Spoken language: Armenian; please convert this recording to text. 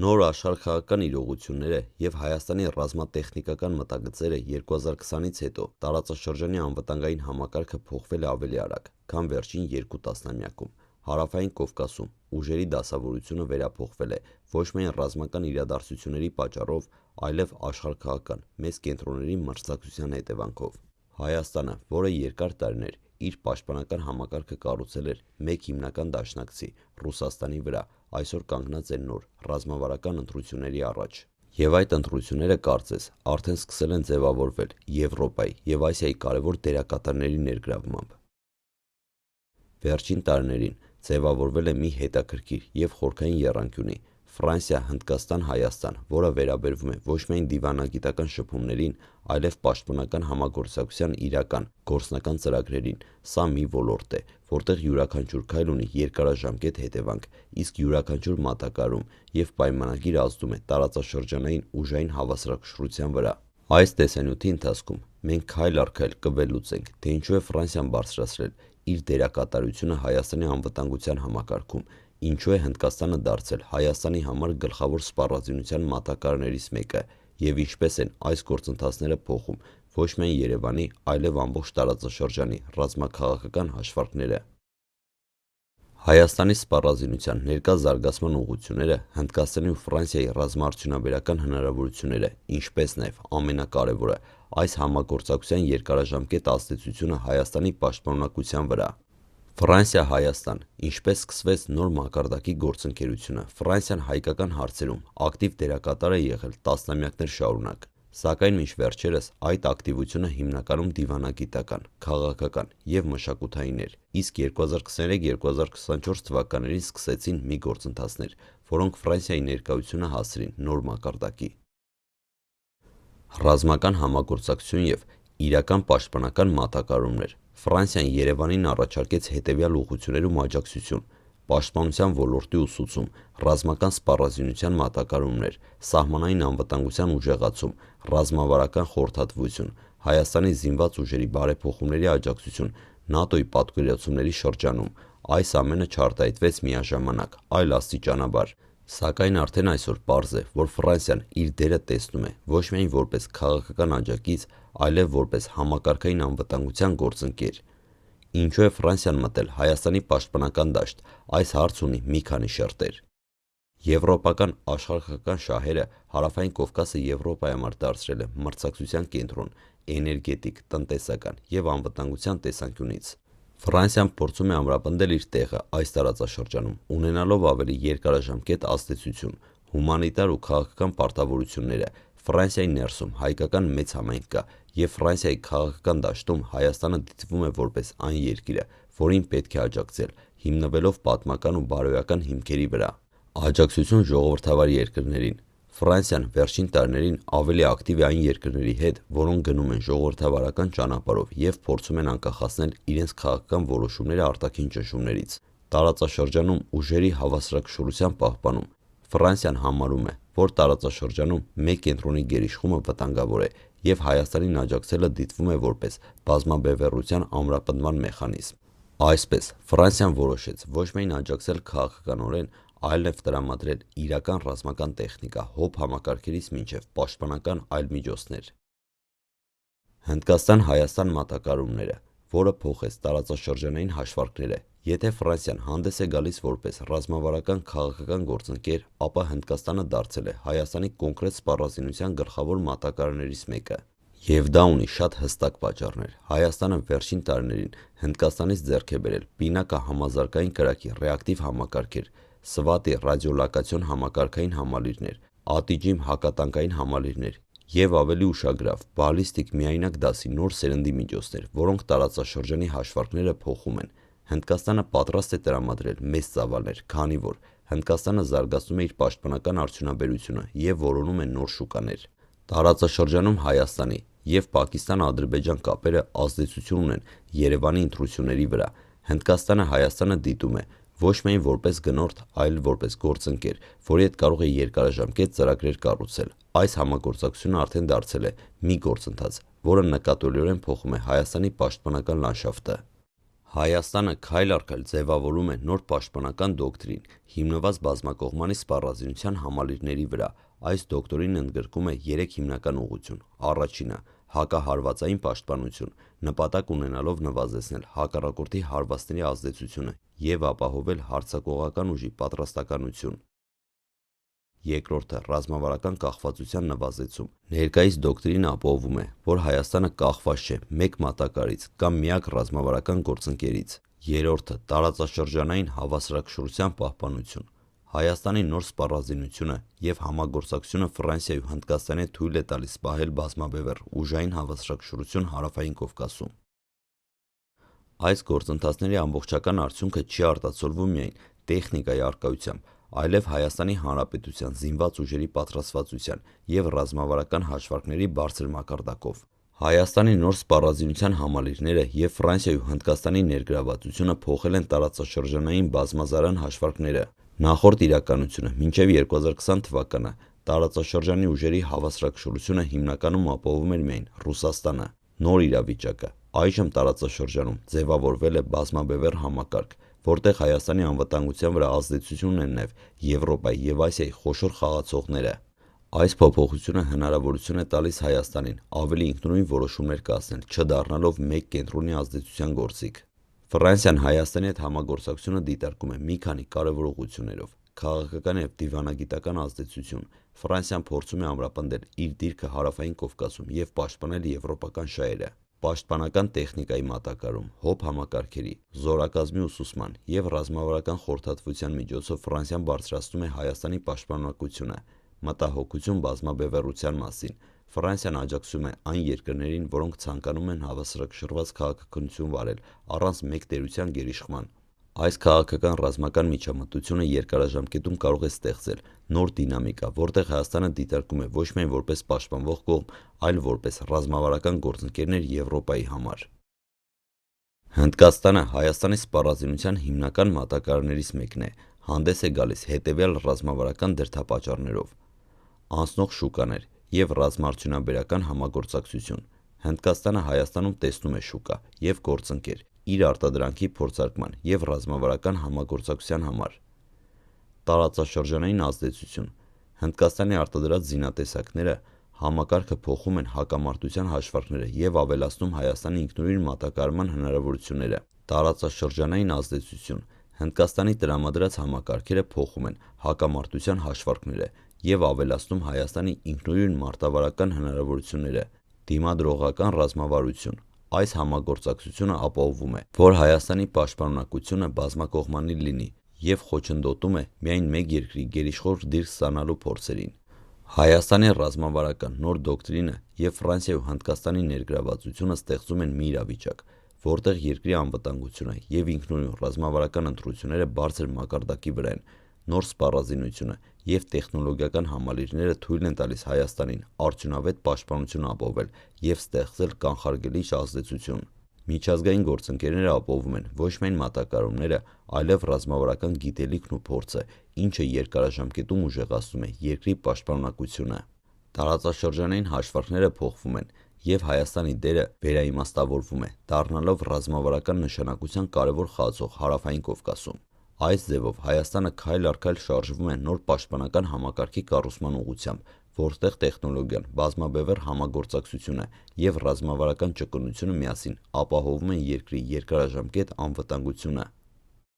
Նոր աշխարհաքաղաքական իրողությունները և Հայաստանի ռազմատեխնիկական մտագծերը 2020-ից հետո տարածաշրջանի անվտանգային համակարգը փոխվել է ավելի արագ, քան վերջին 2 տասնամյակում։ Հարավային Կովկասում ուժերի դասավորությունը վերափոխվել է ոչ միայն ռազմական իրադարձությունների պատճառով, այլև աշխարհաքաղաքական մեծ կենտրոնների մրցակցության հետևանքով։ Հայաստանը, որը երկար տարիներ իր պաշտպանական համակարգը կառուցել էր մեկ հիմնական դաշնակցի՝ Ռուսաստանի վրա, այսօր կանգնած է նոր ռազմավարական ընտրությունների առաջ։ Եվ այդ ընտրությունները, կարծես, արդեն սկսել են ձևավորվել Եվրոպայի և Ասիայի կարևոր դերակատարների ներգրավմամբ։ Վերջին տարիներին ձևավորվել է մի հետաքրքիր և խորքային եռանկյունի Ֆրանսիա-Հնդկաստան-Հայաստան, որը վերաբերվում է ոչ միայն դիվանագիտական շփումներին, այլև պաշտպանական համագործակցության իրական, գործնական ծրագրերին։ Սա մի ոլորտ է, որտեղ յուրաքանչյուր քայլ ունի երկարաժամկետ հետևանք, իսկ յուրաքանչյուր մատակարարում և պայմանագիր ազդում է տարածաշրջանային ուժային հավասարակշռության վրա։ Այս տեսանյութի ընթացքում մենք քայլ առ քայլ կվելուծենք, թե ինչու է Ֆրանսիան բարձրացրել իր դերակատարությունը Հայաստանի անվտանգության համակարգում, ինչու է Հնդկաստանը դարձել Հայաստանի համար գլխավոր սպառազինության մատակարարներից մեկը և ինչպես են այս գործընթացները փոխում ոչ միայն Երևանի, այլև ամբողջ տարածաշրջանի ռազմաքաղաքական հաշվարկները։ Հայաստանի սպառազինության ներկա զարգացման ուղղությունները, Հնդկաստանի ու Ֆրանսիայի ռազմաարդյունաբերական հնարավորությունները, ինչպես նաև ամենակարևորը, այս համագործակցության երկարաժամկետ ազդեցությունը Հայաստանի պաշտպանունակության վրա։ Ֆրանսիա-Հայաստան Ինչպես սկսվեց նոր մակարդակի գործընկերությունը, Ֆրանսիան հայկական հարցերում ակտիվ դերակատար է եղել տասնամյակներ շարունակ, սակայն մինչ վերջերս այդ ակտիվությունը հիմնականում դիվանագիտական, քաղաքական և մշակութային էր, իսկ 2023-2024 թվականներին սկսեցին մի գործընթացներ, որոնք Ֆրանսիայի ներկայությունը հասցրին նոր մակարդակի։ Ռազմական համագործակցություն և իրական պաշտպանական մատակարարումներ։ Ֆրանսիան Երևանին առաջարկեց հետևյալ ուղղություններում աջակցություն՝ պաշտպանության ոլորտի ուսուցում, ռազմական սպառազինության մատակարարումներ, սահմանային անվտանգության ուժեղացում, ռազմավարական խորհրդատվություն, Հայաստանի զինված ուժերի բարեփոխումների աջակցություն ՆԱՏՕ-ի պատկերացումների շրջանում։ Այս ամենը չարտահայտվեց միաժամանակ, այլ աստիճանաբար։ Սակայն արդեն այսօր պարզ է, որ Ֆրանսիան իր դերը տեսնում է ոչ միայն որպես քաղաքական աջակից, այլև որպես համակարգային անվտանգության գործընկեր։ Ինչու է Ֆրանսիան մտել Հայաստանի պաշտպանական դաշտ։ Այս հարցը ունի մի քանի շերտեր։ Եվրոպական աշխարհաքաղաքական շահերը Հարավային Կովկասը Եվրոպայի համար դարձրել է մրցակցության կենտրոն էներգետիկ, տնտեսական և անվտանգության տեսանկյունից։ Ֆրանսիան փորձում է ամրապնդել իր տեղը այս տարածաշրջանում, ունենալով ավելի երկարաժամկետ ազդեցություն, հումանիտար ու քաղաքական պարտավորությունները։ Ֆրանսիայի ներսում հայկական մեծ համայնք կա, և Ֆրանսիայի քաղաքական դաշտում Հայաստանը դիտվում է որպես այն երկիրը, որին պետք է աջակցել, հիմնվելով պատմական ու բարոյական հիմքերի վրա։ Աջակցություն ժողովրդավար երկրներին։ Ֆրանսիան վերջին տարիներին ավելի ակտիվ է այն երկրների հետ, որոնք գնում են ժողովրդավարական ճանապարհով և փորձում են անկախացնել իրենց քաղաքական որոշումները արտաքին ճնշումներից։ Տարածաշրջանում ուժերի հավասարակշռության պահպանում։ Ֆրանսիան համարում է, որ տարածաշրջանում մեկ կենտրոնի գերիշխումը վտանգավոր է, և Հայաստանին աջակցելը դիտվում է որպես բազմաբևեռության ամրապնդման մեխանիզմ։ Այսպես, Ֆրանսիան որոշեց ոչ միայն աջակցել քաղաքականորեն, այլև տրամադրել իրական ռազմական տեխնիկա հոբ համակարգերից մինչև պաշտպանական այլ միջոցներ։ Հնդկաստան-Հայաստան մատակարարումները, որը փոխեց տարածաշրջանային հաշվարկները։ Եթե Ֆրանսիան հանդես է գալիս որպես ռազմավարական քաղաքական գործընկեր, ապա Հնդկաստանը դարձել է Հայաստանի կոնկրետ սպառազինության գլխավոր մատակարարներից մեկը։ Եվ դա ունի շատ հստակ պատճառներ։ Հայաստանը վերջին տարիներին Հնդկաստանից ձեռք է բերել պինակա համազարգային կրակի ռեակտիվ համակարգեր, Սվատի ռադիոլոկացիոն համակարգային համալիրներ, Ատիջիմ հակատանկային համալիրներ և ավելի ուշագրավ բալիստիկ միայնակ դասի նոր սերնդի միջոցներ, որոնք տարածաշրջանի հաշվարկները փոխում են։ Հնդկաստանը պատրաստ է տրամադրել մեծ ծավալներ, քանի որ Հնդկաստանը զարգացնում է իր պաշտպանական արդյունաբերությունը և որոնում է նոր շուկաներ։ Տարածաշրջանում Հայաստանի և Պակիստան-Ադրբեջան կապերը ազդեցություն ունեն Երևանի ընտրությունների վրա։ Հնդկաստանը Հայաստանը դիտում է ոչ միայն որպես գնորդ, այլ որպես գործընկեր, որի հետ կարող է երկարաժամկետ ծրագրեր կառուցել։ Այս համագործակցությունը արդեն դարձել է մի գործընթաց, որը նկատելիորեն փոխում է Հայաստանի պաշտպանական լանդշաֆտը։ Հայաստանը քայլ առ քայլ ձևավորում է նոր պաշտպանական դոկտրին, հիմնված բազմակողմանի սպառազինության համալիրների վրա։ Այս դոկտրինը ընդգրկում է 3 հիմնական ուղղություն։ Առաջինը՝ հակահարվածային պաշտպանություն, նպատակ ունենալով նվազեցնել հակառակորդի հարվածների ազդեցությունը և ապահովել հարձակողական ուժի պատրաստակամություն։ Երկրորդը՝ ռազմավարական կախվածության նվազեցում։ Ներկայիս դոկտրինը ապահովում է, որ Հայաստանը կախված չէ մեկ մատակարարից կամ միակ ռազմավարական գործընկերից։ Երրորդը՝ տարածաշրջանային հավասարակշռության պահպանություն։ Հայաստանի նոր սպառազինությունը և համագործակցությունը Ֆրանսիայի ու Հնդկաստանի թույլ է տալիս պահել բազմաբևեռ ուժային հավասարակշռություն Հարավային Կովկասում։ Այս գործընթացների ամբողջական արդյունքը չի արտացոլվում միայն տեխնիկայի առկայությամբ, այլև Հայաստանի Հանրապետության զինված ուժերի պատրաստվածության և ռազմավարական հաշվարկների բարձր մակարդակով։ Հայաստանի նոր սպառազինության համալիրները և Ֆրանսիայի ու Հնդկաստանի ներգրավվածությունը փոխել են տարածաշրջանային բազմազարան հաշվարկները։ Նախորդ իրականությունը մինչև 2020 թվականը տարածաշրջանի ուժերի հավասարակշռությունը հիմնականում ապահովում էր միայն Ռուսաստանը։ Նոր իրավիճակը այժմ տարածաշրջանում ձևավորվել է բազմաբևեռ համակարգ, որտեղ Հայաստանի անվտանգության վրա ազդեցություն ունեն նաև Եվրոպայի և Ասիայի խոշոր խաղացողները։ Այս փոփոխությունը հնարավորություն է տալիս Հայաստանին ավելի ինքնուրույն որոշումներ կայացնել, չդառնալով մեկ կենտրոնի ազդեցության գործիք։ Ֆրանսիան Հայաստանի հետ համագործակցությունը դիտարկում է մի քանի կարևոր ուղղություններով։ Քաղաքական և դիվանագիտական ազդեցություն։ Ֆրանսիան փորձում է ամրապնդել իր դիրքը Հարավային Կովկասում և պաշտպանել եվրոպական շահերը։ Պաշտպանական տեխնիկայի մատակարարում, հոբ համակարգերի, զորակազմի ուսուցման և ռազմավարական խորհրդատվության միջոցով Ֆրանսիան բարձրացնում է Հայաստանի պաշտպանունակությունը։ Մտահոգություն բազմաբևեռության մասին։ Ֆրանսիան աջակցում է այն երկրներին, որոնք ցանկանում են հավասարակշռված քաղաքականություն վարել առանց մեկտերության գերիշխման։ Այս քաղաքական ռազմական միջամտությունը երկարաժամկետում կարող է ստեղծել նոր դինամիկա, որտեղ Հայաստանը դիտարկում է ոչ միայն որպես պաշտպանվող կողմ, այլ որպես ռազմավարական գործընկերներ Եվրոպայի համար։ Հնդկաստանը Հայաստանի սպառազինության հիմնական մատակարարներից մեկն է, հանդես է գալիս հետևյալ ռազմավարական դրդապատճառներով. անցնող շուկաներ և ռազմաարդյունաբերական համագործակցություն։ Հնդկաստանը Հայաստանում տեսնում է շուկա և գործընկեր իր արտադրանքի փորձարկման և ռազմավարական համագործակցության համար։ Տարածաշրջանային ազդեցություն։ Հնդկաստանի արտադրած զինատեսակները համակարգը փոխում են հակամարտության հաշվարկները և ավելացնում Հայաստանի ինքնուրույն մատակարարման հնարավորությունները։ Տարածաշրջանային ազդեցություն։ Հնդկաստանի տրամադրած համակարգերը փոխում են հակամարտության հաշվարկները և ավելացնում Հայաստանի ինքնուրույն մարտավարական հնարավորությունները։ Դիմադրողական ռազմավարություն։ Այս համագործակցությունը ապահովում է, որ Հայաստանի պաշտպանունակությունը բազմակողմանի լինի և խոչընդոտում է միայն մեկ երկրի գերիշխող դիրք ստանալու փորձերին։ Հայաստանի ռազմավարական նոր դոկտրինը և Ֆրանսիայի ու Հնդկաստանի ներգրավվածությունը ստեղծում են մի իրավիճակ, որտեղ երկրի անվտանգությունը և ինքնուրույն ռազմավարական ընտրությունները բարձր մակարդակի վրա են։ Նոր սպառազինությունը և տեխնոլոգիական համալիրները թույլ են տալիս Հայաստանին արդյունավետ պաշտպանություն ապահովել և ստեղծել կանխարգելիչ ազդեցություն։ Միջազգային գործընկերները ապահովում են ոչ միայն մատակարարումները, այլև ռազմավարական գիտելիքն ու փորձը, ինչը երկարաժամկետում ուժեղացնում է երկրի պաշտպանունակությունը։ Տարածաշրջանային հաշվարկները փոխվում են, և Հայաստանի դերը վերաիմաստավորվում է, դառնալով ռազմավարական նշանակության կարևոր խաղացող Հարավային Կովկասում։ Այս ձևով Հայաստանը քայլ առ քայլ շարժվում է նոր պաշտպանական համակարգի կառուցման ուղղությամբ, որտեղ տեխնոլոգիան, բազմաբևեռ համագործակցությունը և ռազմավարական ճկունությունը միասին ապահովում են երկրի երկարաժամկետ անվտանգությունը։